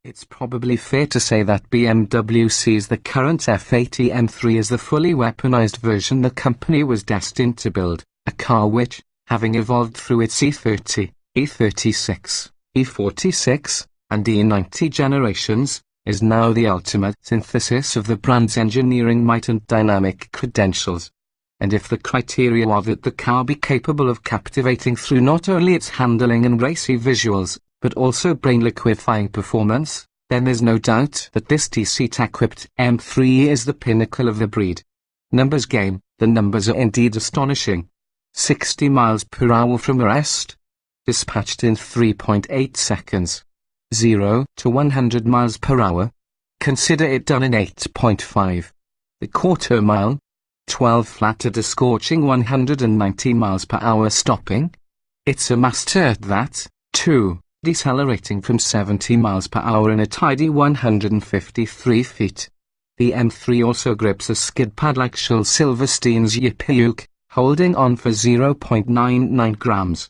It's probably fair to say that BMW sees the current F80 M3 as the fully weaponized version the company was destined to build, a car which, having evolved through its E30, E36, E46, and E90 generations, is now the ultimate synthesis of the brand's engineering might and dynamic credentials. And if the criteria are that the car be capable of captivating through not only its handling and racy visuals, but also brain-liquefying performance, then there's no doubt that this DCT-equipped M3 is the pinnacle of the breed. Numbers game, the numbers are indeed astonishing. 60 miles per hour from arrest. Dispatched in 3.8 seconds. 0 to 100 miles per hour. Consider it done in 8.5. The quarter mile. 12 flat at a scorching 190 miles per hour stopping. It's a master at that, too, decelerating from 70 miles per hour in a tidy 153 feet. The M3 also grips a skid pad like Shul Silverstein's Yippee, holding on for 0.99 grams.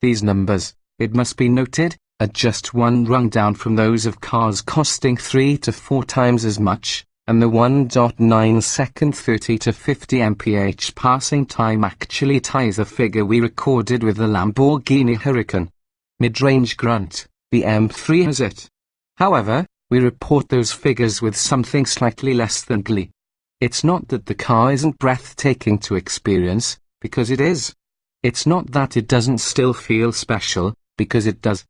These numbers, it must be noted, are just one rung down from those of cars costing 3 to 4 times as much, and the 1.9 second 30 to 50 mph passing time actually ties the figure we recorded with the Lamborghini Huracan. Mid-range grunt, the M3 has it. However, we report those figures with something slightly less than glee. It's not that the car isn't breathtaking to experience, because it is. It's not that it doesn't still feel special, because it does.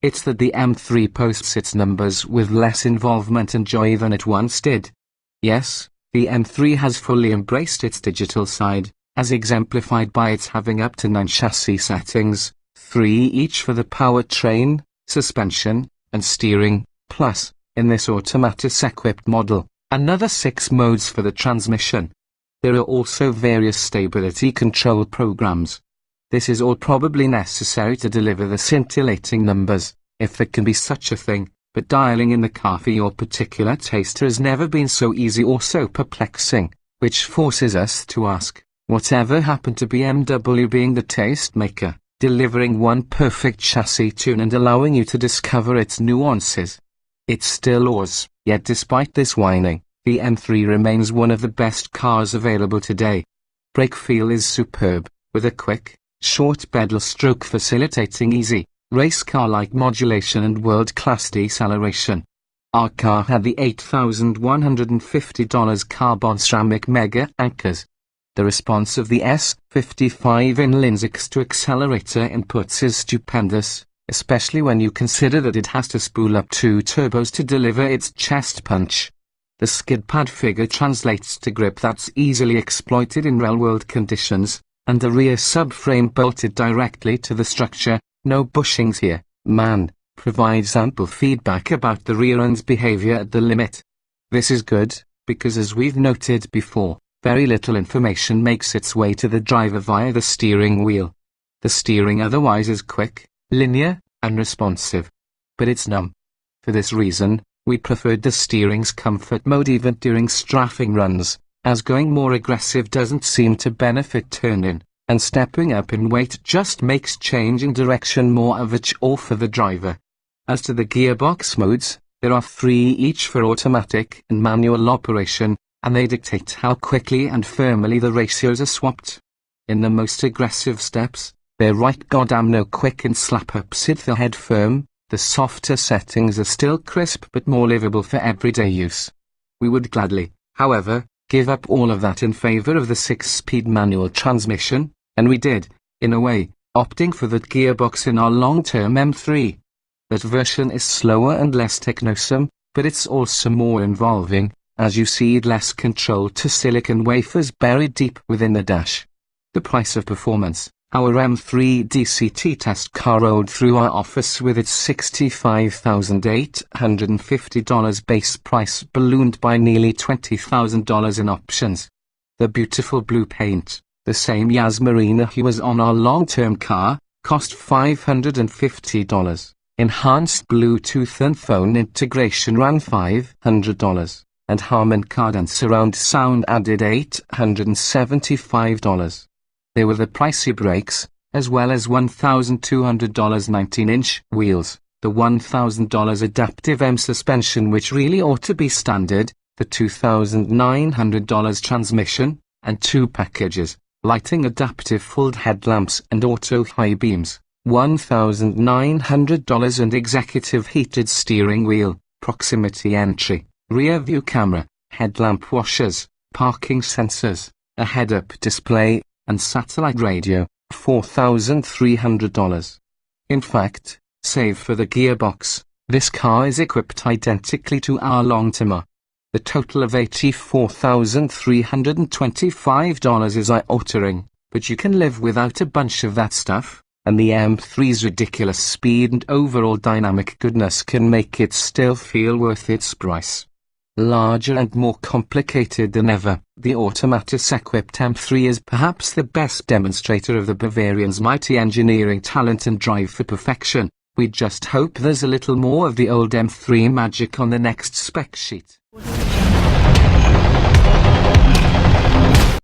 It's that the M3 posts its numbers with less involvement and joy than it once did. Yes, the M3 has fully embraced its digital side, as exemplified by its having up to 9 chassis settings, 3 each for the powertrain, suspension, and steering, plus, in this automatic-equipped model, another 6 modes for the transmission. There are also various stability control programs. This is all probably necessary to deliver the scintillating numbers, if there can be such a thing, but dialing in the car for your particular taste has never been so easy or so perplexing, which forces us to ask, whatever happened to BMW being the tastemaker, delivering one perfect chassis tune and allowing you to discover its nuances? It still was, yet despite this whining, the M3 remains one of the best cars available today. Brake feel is superb, with a quick, short pedal stroke facilitating easy, race car-like modulation and world-class deceleration. Our car had the $8,150 carbon ceramic mega anchors. The response of the S55 inline-6 to accelerator inputs is stupendous, especially when you consider that it has to spool up 2 turbos to deliver its chest punch. The skid pad figure translates to grip that's easily exploited in real-world conditions, and the rear subframe bolted directly to the structure, no bushings here, man, provides ample feedback about the rear end's behavior at the limit. This is good, because as we've noted before, very little information makes its way to the driver via the steering wheel. The steering otherwise is quick, linear, and responsive. But it's numb. For this reason, we preferred the steering's comfort mode even during strafing runs, as going more aggressive doesn't seem to benefit turn-in, and stepping up in weight just makes changing direction more of a chore for the driver. As to the gearbox modes, there are 3 each for automatic and manual operation, and they dictate how quickly and firmly the ratios are swapped. In the most aggressive steps, they're right goddamn no quick and slap-ups hit the head firm. The softer settings are still crisp but more livable for everyday use. We would gladly, however, give up all of that in favor of the 6-speed manual transmission, and we did, in a way, opting for that gearbox in our long-term M3. That version is slower and less technosome, but it's also more involving, as you cede less control to silicon wafers buried deep within the dash. The price of performance. Our M3 DCT test car rolled through our office with its $65,850 base price ballooned by nearly $20,000 in options. The beautiful blue paint, the same Yasmarina hue was on our long-term car, cost $550. Enhanced Bluetooth and phone integration ran $500, and Harman Kardon surround sound added $875. There were the pricey brakes, as well as $1,200 19-inch wheels, the $1,000 adaptive M suspension which really ought to be standard, the $2,900 transmission, and 2 packages, lighting adaptive full headlamps and auto high beams, $1,900 and executive heated steering wheel, proximity entry, rear view camera, headlamp washers, parking sensors, a head-up display, and satellite radio, $4,300. In fact, save for the gearbox, this car is equipped identically to our long-timer. The total of $84,325 is eye-watering, but you can live without a bunch of that stuff, and the M3's ridiculous speed and overall dynamic goodness can make it still feel worth its price. Larger and more complicated than ever, the Automatic-equipped M3 is perhaps the best demonstrator of the Bavarian's mighty engineering talent and drive for perfection. We just hope there's a little more of the old M3 magic on the next spec sheet.